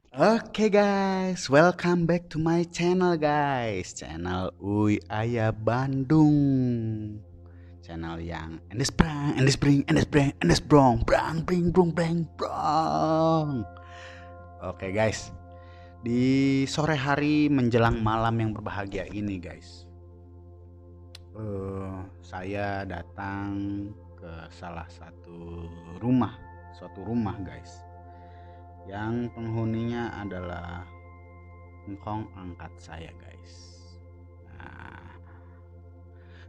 Oke guys, welcome back to my channel guys. Channel Uy Ayah Bandung. Channel yang endes brang, endes bring, endes brang, endes brong, brang bring brong brang brong. Oke guys, di sore hari menjelang malam yang berbahagia ini guys, saya datang ke salah satu rumah, suatu rumah guys, yang penghuninya adalah engkong angkat saya guys. Nah,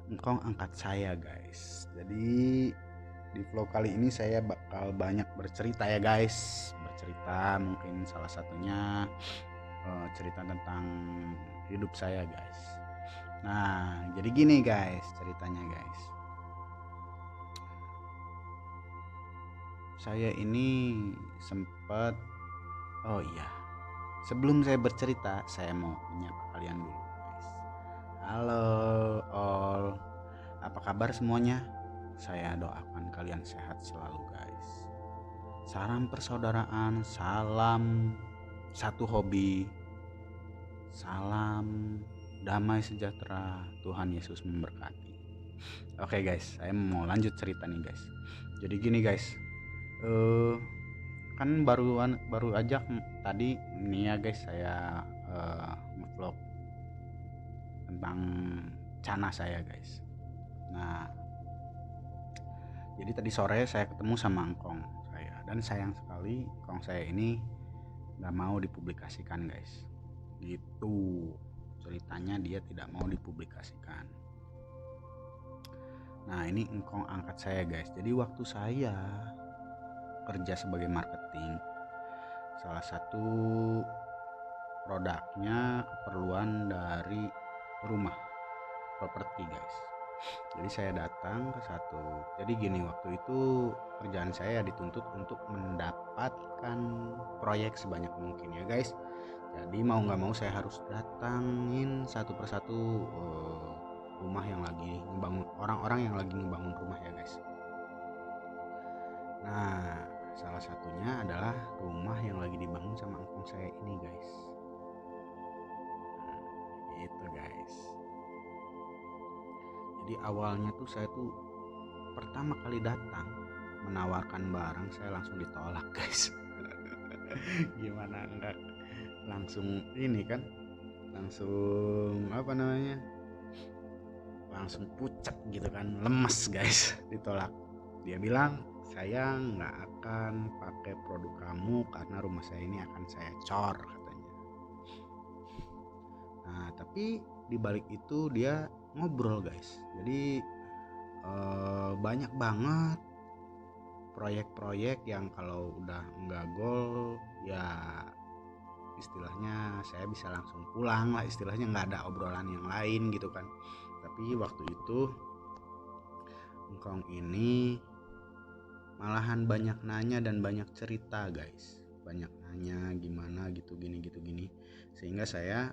engkong angkat saya guys. Jadi di vlog kali ini saya bakal banyak bercerita ya guys. Bercerita mungkin salah satunya cerita tentang hidup saya guys. Nah, jadi gini guys ceritanya guys. Saya ini sempat, oh iya, sebelum saya bercerita saya mau menyapa kalian dulu guys. Halo all, apa kabar semuanya? Saya doakan kalian sehat selalu guys. Salam persaudaraan, salam satu hobi, salam damai sejahtera, Tuhan Yesus memberkati. Oke guys, saya mau lanjut cerita nih guys. Jadi gini guys, eh kan baru aja tadi nih ya guys, saya ngevlog tentang cana saya guys. Nah, jadi tadi sore saya ketemu sama engkong saya, dan sayang sekali engkong saya ini nggak mau dipublikasikan guys. Gitu ceritanya, dia tidak mau dipublikasikan. Nah ini engkong angkat saya guys. Jadi waktu saya kerja sebagai marketing, salah satu produknya keperluan dari rumah properti guys. Jadi saya datang ke satu, jadi gini, waktu itu kerjaan saya dituntut untuk mendapatkan proyek sebanyak mungkin ya guys. Jadi mau nggak mau saya harus datangin satu persatu rumah yang lagi ngebangun, orang-orang yang lagi ngebangun rumah ya guys. Nah, salah satunya adalah rumah yang lagi dibangun sama engkong saya ini guys. Nah, gitu guys. Jadi awalnya tuh saya tuh pertama kali datang menawarkan barang, saya langsung ditolak guys. Gimana enggak langsung ini kan, langsung apa namanya, langsung pucat gitu kan, lemes guys. Ditolak. Dia bilang saya nggak akan pakai produk kamu karena rumah saya ini akan saya cor katanya. Nah tapi dibalik itu dia ngobrol guys. Jadi banyak banget proyek-proyek yang kalau udah nggak gol ya istilahnya saya bisa langsung pulang lah, istilahnya nggak ada obrolan yang lain gitu kan. Tapi waktu itu engkong ini malahan banyak nanya dan banyak cerita guys, banyak nanya gimana gitu gini gitu gini, sehingga saya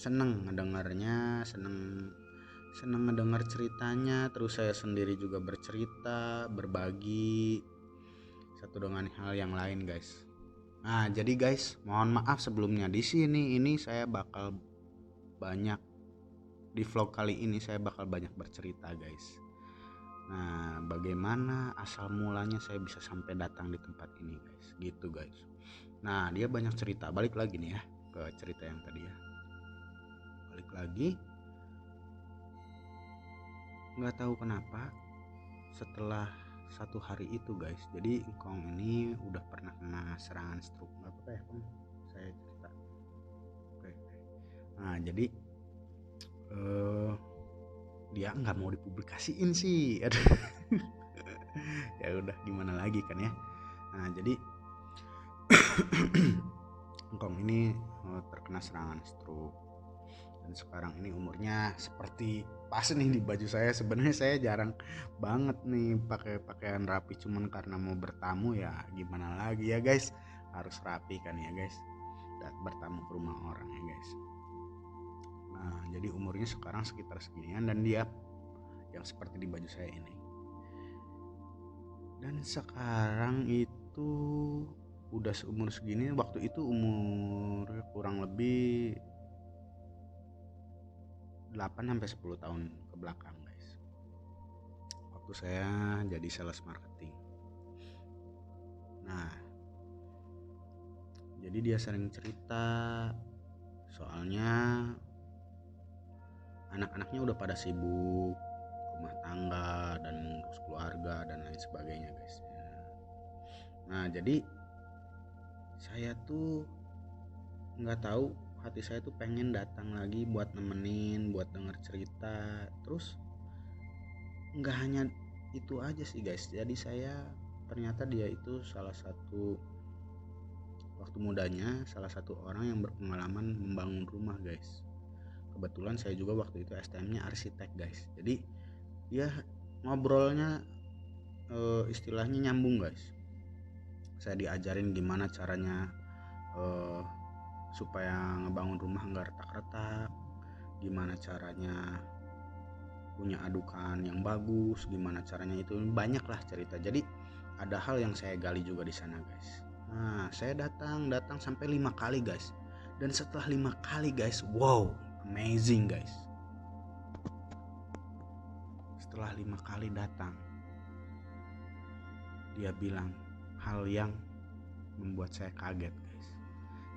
seneng ngedengarnya, seneng seneng ngedengar ceritanya. Terus saya sendiri juga bercerita, berbagi satu dengan hal yang lain guys. Nah jadi guys, mohon maaf sebelumnya, di sini ini saya bakal banyak, di vlog kali ini saya bakal banyak bercerita guys. Nah bagaimana asal mulanya saya bisa sampai datang di tempat ini guys, gitu guys. Nah dia banyak cerita, balik lagi nih ya ke cerita yang tadi ya, balik lagi. Nggak tahu kenapa setelah satu hari itu guys, jadi engkong ini udah pernah kena serangan stroke, nggak apa-apa ya Kong saya cerita. Oke. Nah jadi eh dia nggak mau dipublikasiin sih. Aduh. Ya udah gimana lagi kan ya. Nah jadi engkong ini terkena serangan stroke, dan sekarang ini umurnya seperti pas nih di baju saya. Sebenarnya saya jarang banget nih pakai pakaian rapi, cuman karena mau bertamu ya gimana lagi ya guys, harus rapi kan ya guys, dan bertamu ke rumah orang ya guys. Nah jadi umurnya sekarang sekitar seginian, dan dia yang seperti di baju saya ini. Dan sekarang itu udah seumur segini, waktu itu umur kurang lebih 8-10 tahun ke belakang guys, waktu saya jadi sales marketing. Nah, jadi dia sering cerita soalnya anak-anaknya udah pada sibuk rumah tangga dan mengurus keluarga dan lain sebagainya guys. Nah, jadi saya tuh nggak tahu, hati saya tuh pengen datang lagi buat nemenin, buat denger cerita. Terus nggak hanya itu aja sih guys, jadi saya ternyata dia itu salah satu waktu mudanya salah satu orang yang berpengalaman membangun rumah guys. Kebetulan saya juga waktu itu STM-nya arsitek guys, jadi dia ngobrolnya istilahnya nyambung guys. Saya diajarin gimana caranya supaya ngebangun rumah nggak retak-retak, gimana caranya punya adukan yang bagus, gimana caranya, itu banyak lah cerita. Jadi ada hal yang saya gali juga di sana guys. Nah, saya datang sampai 5 kali guys, dan setelah 5 kali guys, wow, amazing guys. Setelah 5 kali datang, dia bilang hal yang membuat saya kaget guys.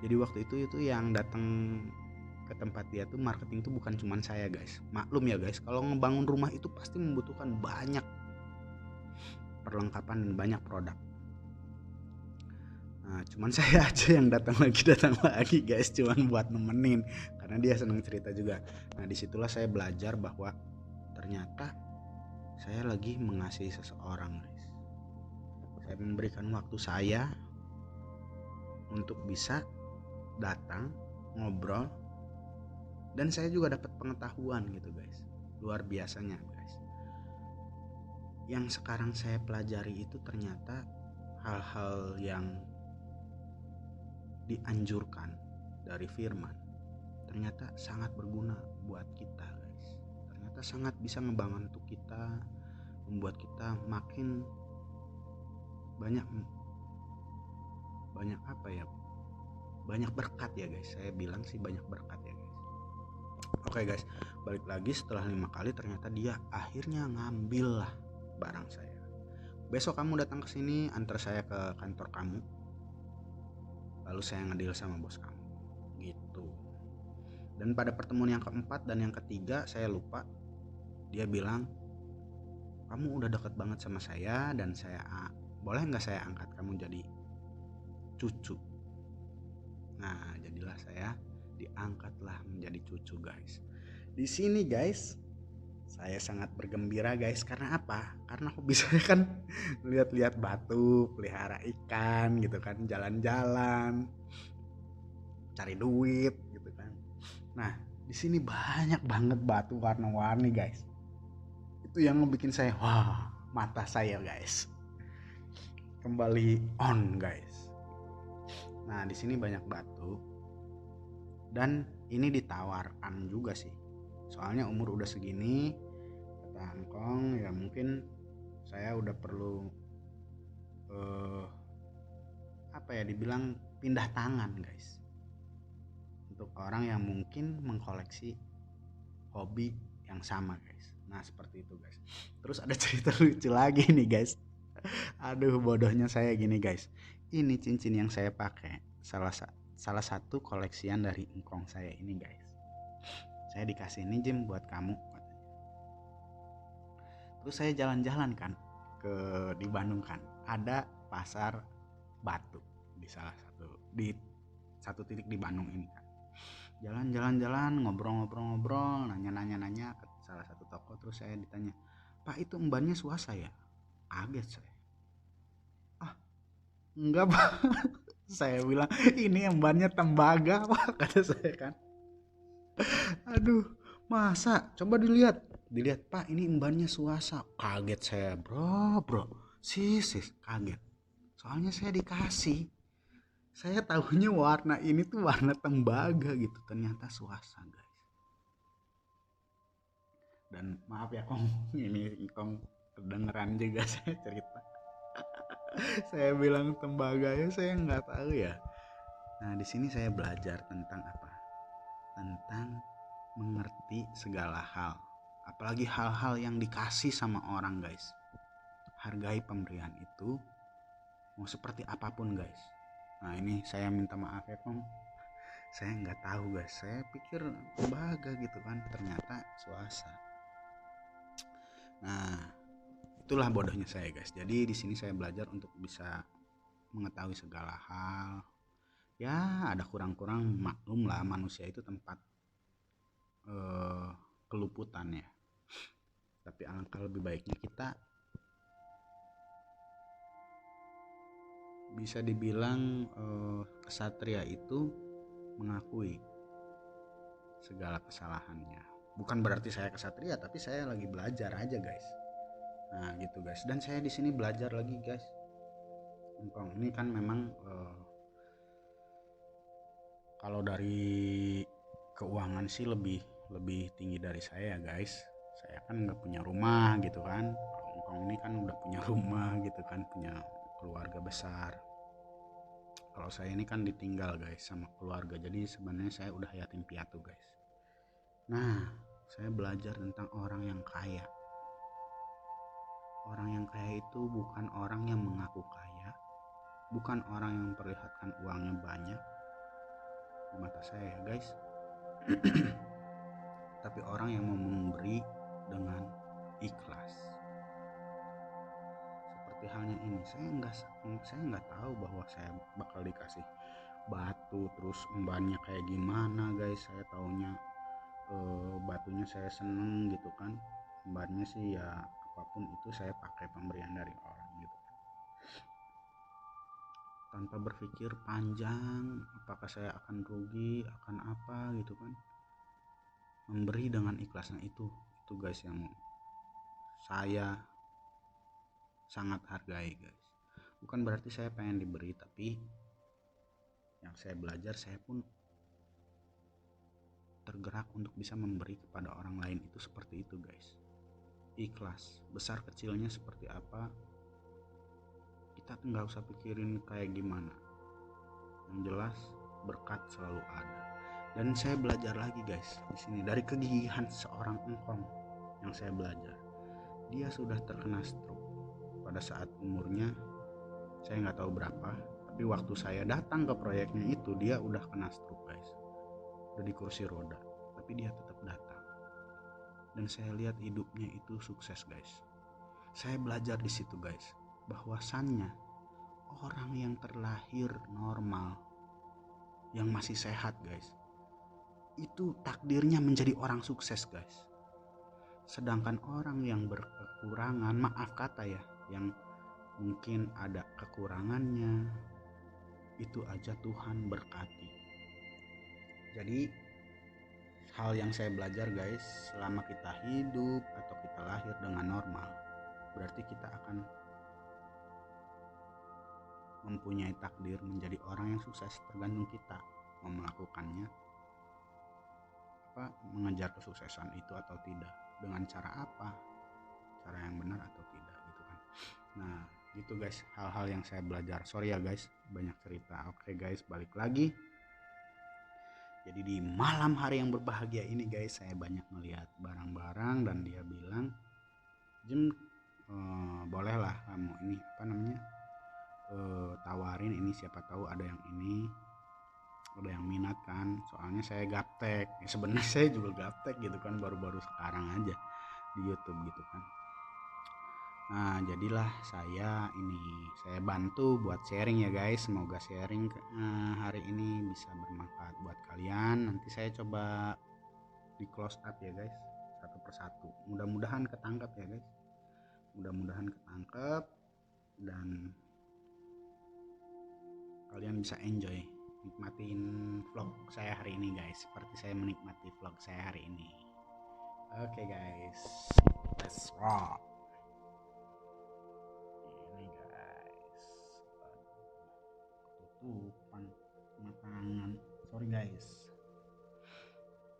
Jadi waktu itu yang datang ke tempat dia tuh marketing tuh bukan cuman saya guys. Maklum ya guys, kalau ngebangun rumah itu pasti membutuhkan banyak perlengkapan dan banyak produk. Nah, cuman saya aja yang datang lagi guys, cuman buat nemenin karena dia senang cerita juga. Nah, disitulah saya belajar bahwa ternyata saya lagi mengasihi seseorang guys. Saya memberikan waktu saya untuk bisa datang, ngobrol, dan saya juga dapat pengetahuan gitu guys, luar biasanya guys. Yang sekarang saya pelajari itu ternyata hal-hal yang dianjurkan dari firman ternyata sangat berguna buat kita guys. Ternyata sangat bisa ngebantu kita, membuat kita makin banyak apa ya, banyak berkat ya guys. Saya bilang sih banyak berkat ya guys. Oke guys, balik lagi setelah 5 kali ternyata dia akhirnya ngambil lah barang saya. Besok kamu datang ke sini, antar saya ke kantor kamu, lalu saya ngedeal sama bos kamu gitu. Dan pada pertemuan yang keempat dan yang ketiga saya lupa, dia bilang kamu udah deket banget sama saya dan saya boleh nggak saya angkat kamu jadi cucu. Nah, jadilah saya diangkatlah menjadi cucu guys. Di sini guys, saya sangat bergembira guys. Karena apa? Karena hobi saya kan lihat-lihat batu, pelihara ikan gitu kan, jalan-jalan, cari duit gitu kan. Nah, di sini banyak banget batu warna-warni guys. Itu yang bikin saya, wah, mata saya guys kembali on guys. Nah, di sini banyak batu dan ini ditawarkan juga sih. Soalnya umur udah segini, kata Angkong, ya mungkin saya udah perlu dibilang pindah tangan guys. Untuk orang yang mungkin mengkoleksi hobi yang sama guys. Nah, seperti itu guys. Terus ada cerita lucu lagi nih guys. Aduh, bodohnya saya gini guys. Ini cincin yang saya pakai salah satu koleksian dari engkong saya ini guys. Saya dikasih ini Jim buat kamu. Terus saya jalan-jalan kan di Bandung kan. Ada pasar batu di satu titik di Bandung ini kan. Jalan-jalan, ngobrol-ngobrol, nanya ke salah satu toko. Terus saya ditanya, Pak itu embannya swasta ya? Kaget saya. Enggak Pak. Saya bilang ini embannya tembaga Pak, kata saya kan. Aduh, masa? Coba dilihat Pak, ini embannya swasta. Kaget saya bro. Sis kaget. Soalnya saya dikasih, saya tahunya warna ini tuh warna tembaga gitu, ternyata swasta guys. Dan maaf ya Kong, ini Kong kedengeran juga saya cerita. Saya bilang tembaga ya, saya nggak tahu ya. Nah, di sini saya belajar tentang apa? Tentang mengerti segala hal. Apalagi hal-hal yang dikasih sama orang, guys. Hargai pemberian itu mau seperti apapun, guys. Nah, ini saya minta maaf ya, Kong. Saya nggak tahu, guys. Saya pikir tembaga gitu kan, ternyata swasta. Nah, itulah bodohnya saya, guys. Jadi di sini saya belajar untuk bisa mengetahui segala hal. Ya, ada kurang-kurang, maklum lah, manusia itu tempat keluputan ya. Tapi alangkah lebih baiknya kita bisa dibilang kesatria itu mengakui segala kesalahannya. Bukan berarti saya kesatria, tapi saya lagi belajar aja, guys. Nah, gitu, guys. Dan saya di sini belajar lagi, guys. Engkong ini kan memang kalau dari keuangan sih lebih tinggi dari saya, guys. Saya kan nggak punya rumah gitu kan. Engkong ini kan udah punya rumah gitu kan, punya keluarga besar. Kalau saya ini kan ditinggal, guys, sama keluarga. Jadi sebenarnya saya udah yatim piatu, guys. Nah, saya belajar tentang orang yang kaya. Orang yang kaya itu bukan orang yang mengaku kaya, bukan orang yang memperlihatkan uangnya banyak di mata saya, guys. Tapi orang yang mau memberi dengan ikhlas. Seperti halnya ini, saya nggak tahu bahwa saya bakal dikasih batu terus embannya kayak gimana, guys. Saya taunya batunya saya seneng gitu kan, embannya sih ya apapun itu saya pakai pemberian dari orang gitu, tanpa berpikir panjang apakah saya akan rugi akan apa gitu kan. Memberi dengan ikhlasnya itu guys yang saya sangat hargai, guys. Bukan berarti saya pengen diberi, tapi yang saya belajar, saya pun tergerak untuk bisa memberi kepada orang lain itu seperti itu, guys. Ikhlas, besar kecilnya seperti apa kita nggak usah pikirin kayak gimana, yang jelas berkat selalu ada. Dan saya belajar lagi, guys, di sini dari kegigihan seorang engkong yang saya belajar. Dia sudah terkena stroke pada saat umurnya saya nggak tahu berapa, tapi waktu saya datang ke proyeknya itu dia udah kena stroke, guys, udah di kursi roda, tapi dia tetap datang. Dan saya lihat hidupnya itu sukses, guys. Saya belajar di situ, guys, bahwasannya orang yang terlahir normal, yang masih sehat, guys, itu takdirnya menjadi orang sukses, guys. Sedangkan orang yang berkekurangan, maaf kata ya, yang mungkin ada kekurangannya, itu aja Tuhan berkati. Jadi hal yang saya belajar, guys, selama kita hidup atau kita lahir dengan normal, berarti kita akan mempunyai takdir menjadi orang yang sukses. Tergantung kita mau melakukannya mengejar kesuksesan itu atau tidak, dengan cara apa, cara yang benar atau tidak gitu kan. Nah gitu, guys, hal-hal yang saya belajar. Sorry ya, guys, banyak cerita. Oke, guys, balik lagi. Jadi di malam hari yang berbahagia ini, guys, saya banyak melihat barang-barang dan dia bilang, Jim, bolehlah kamu ini tawarin ini, siapa tahu ada yang ini, ada yang minat kan. Soalnya saya gaptek ya, sebenarnya saya juga gaptek gitu kan, baru-baru sekarang aja di YouTube gitu kan. Nah jadilah saya bantu buat sharing ya, guys. Semoga sharing hari ini bisa bermanfaat buat kalian. Nanti saya coba di close up ya, guys, satu persatu. Mudah-mudahan ketangkep ya, guys, mudah-mudahan ketangkep dan kalian bisa enjoy nikmatin vlog saya hari ini, guys, seperti saya menikmati vlog saya hari ini. Oke, guys, let's rock. Ini, guys, tutupan tangan, sorry, guys.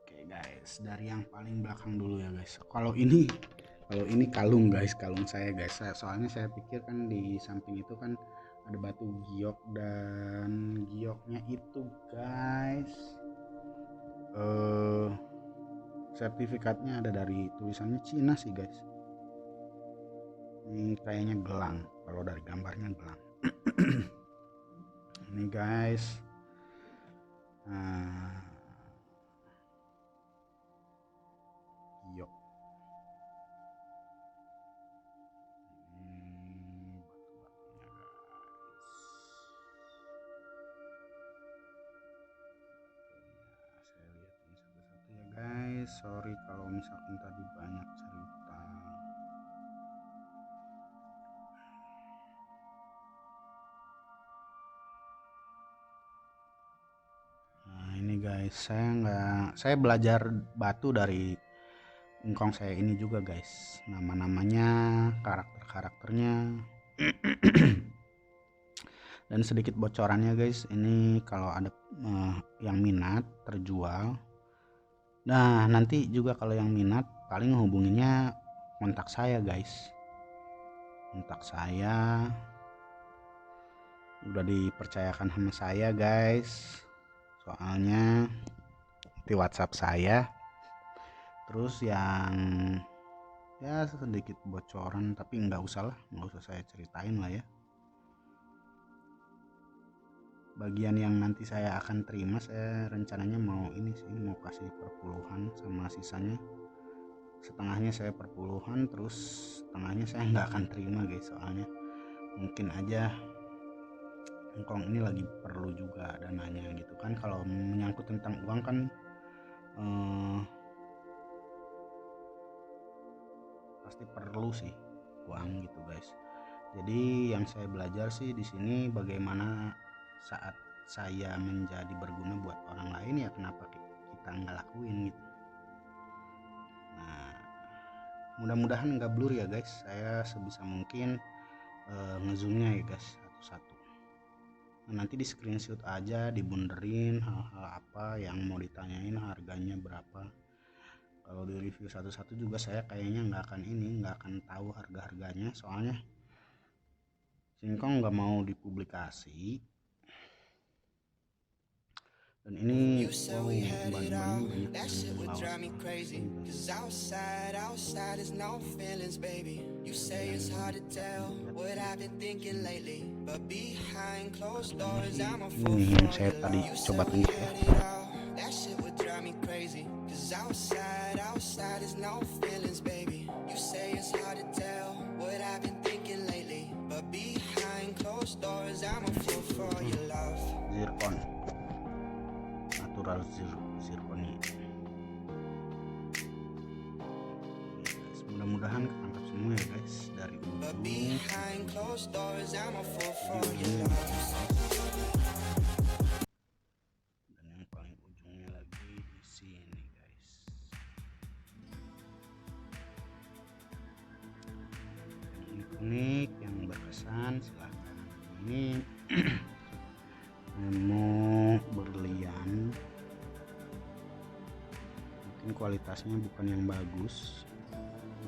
Oke, guys, dari yang paling belakang dulu ya, guys. Kalau ini Kalau ini kalung guys, kalung saya guys. Soalnya saya pikir kan di samping itu kan ada batu giok, dan gioknya itu guys sertifikatnya ada dari tulisannya Cina sih guys. Ini kayaknya gelang, kalau dari gambarnya gelang. Ini guys. Giok. Sorry kalau misalkan tadi banyak cerita. Nah ini guys, saya belajar batu dari engkong saya ini juga guys. Nama-namanya, karakternya. Dan sedikit bocorannya guys, ini kalau ada yang minat terjual. Nah nanti juga kalau yang minat paling hubunginnya kontak saya guys. Kontak saya udah dipercayakan sama saya guys, soalnya di WhatsApp saya. Terus yang ya sedikit bocoran, tapi nggak usah saya ceritain lah ya. Bagian yang nanti saya akan terima, saya rencananya mau mau kasih perpuluhan, sama sisanya setengahnya saya perpuluhan, terus setengahnya saya nggak akan terima guys. Soalnya mungkin aja engkong ini lagi perlu juga dananya gitu kan. Kalau menyangkut tentang uang kan pasti perlu sih uang gitu guys. Jadi yang saya belajar sih di sini bagaimana saat saya menjadi berguna buat orang lain, ya kenapa kita nggak lakuin gitu. Nah mudah-mudahan nggak blur ya guys. Saya sebisa mungkin ngezoomnya ya guys satu-satu. Nah, nanti di screenshot aja, dibunderin hal-hal apa yang mau ditanyain, harganya berapa. Kalau di review satu-satu juga saya kayaknya nggak akan tahu harga-harganya, soalnya singkong nggak mau dipublikasi. Dan ini ban-bannya banyak yang ini yang saya tadi coba tunjuk ya. Zircon, natural zirconi. Mudah-mudahan ketangkap semua ya guys dari ujung. Dan yang paling ujungnya lagi di sini guys. Yang unik, yang berkesan, silahkan. Ini Nemo berlian, mungkin kualitasnya bukan yang bagus,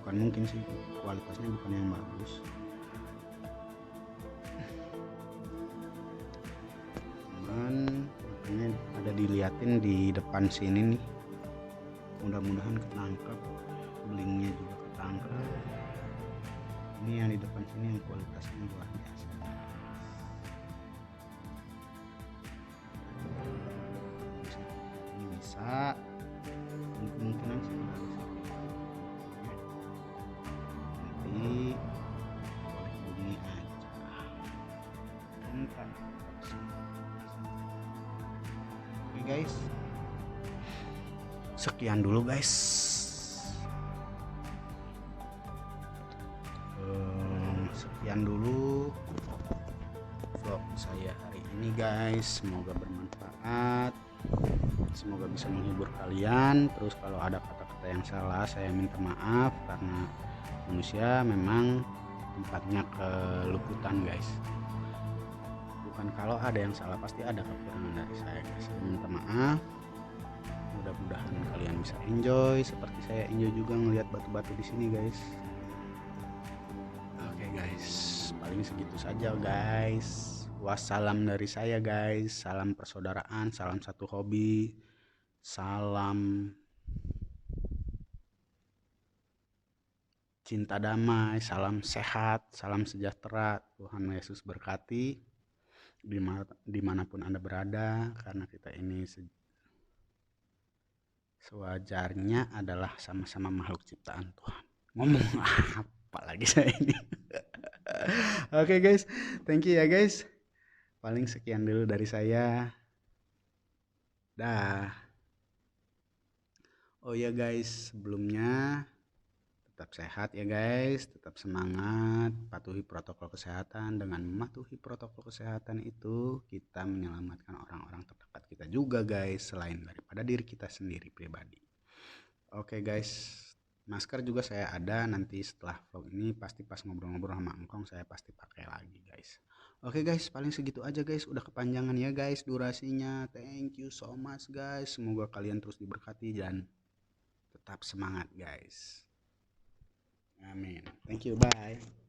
kualitasnya bukan yang bagus, cuman makanya ada diliatin di depan sini nih. Mudah-mudahan ketangkap, blingnya juga ketangkap. Ini yang di depan sini yang kualitasnya luar biasa. Bisa kemungkinan sih nanti boleh bunyi aja. Oke guys, sekian dulu guys. Sekian dulu vlog saya hari ini guys. Semoga bermanfaat, semoga bisa menghibur kalian. Terus kalau ada kata-kata yang salah saya minta maaf, karena manusia memang tempatnya keluputan guys. Bukan kalau ada yang salah, pasti ada kekurangan dari saya guys. Saya minta maaf. Mudah-mudahan kalian bisa enjoy seperti saya enjoy juga ngelihat batu-batu di sini guys. ini segitu saja guys. Wassalam dari saya guys. Salam persaudaraan, salam satu hobi, salam cinta damai, salam sehat, salam sejahtera. Tuhan Yesus berkati dimanapun Anda berada, karena kita ini sewajarnya adalah sama-sama makhluk ciptaan Tuhan. Ngomong apa lagi saya ini. Oke guys, thank you ya guys. Paling sekian dulu dari saya. Dah. Oh ya guys, sebelumnya tetap sehat ya guys, tetap semangat, patuhi protokol kesehatan. Dengan mematuhi protokol kesehatan itu, kita menyelamatkan orang-orang terdekat kita juga guys, selain daripada diri kita sendiri pribadi. Oke guys, masker juga saya ada, nanti setelah vlog ini pasti pas ngobrol-ngobrol sama Engkong saya pasti pakai lagi guys. Oke guys, paling segitu aja guys, udah kepanjangan ya guys durasinya. Thank you so much guys, semoga kalian terus diberkati dan tetap semangat guys. Amin. Thank you, bye.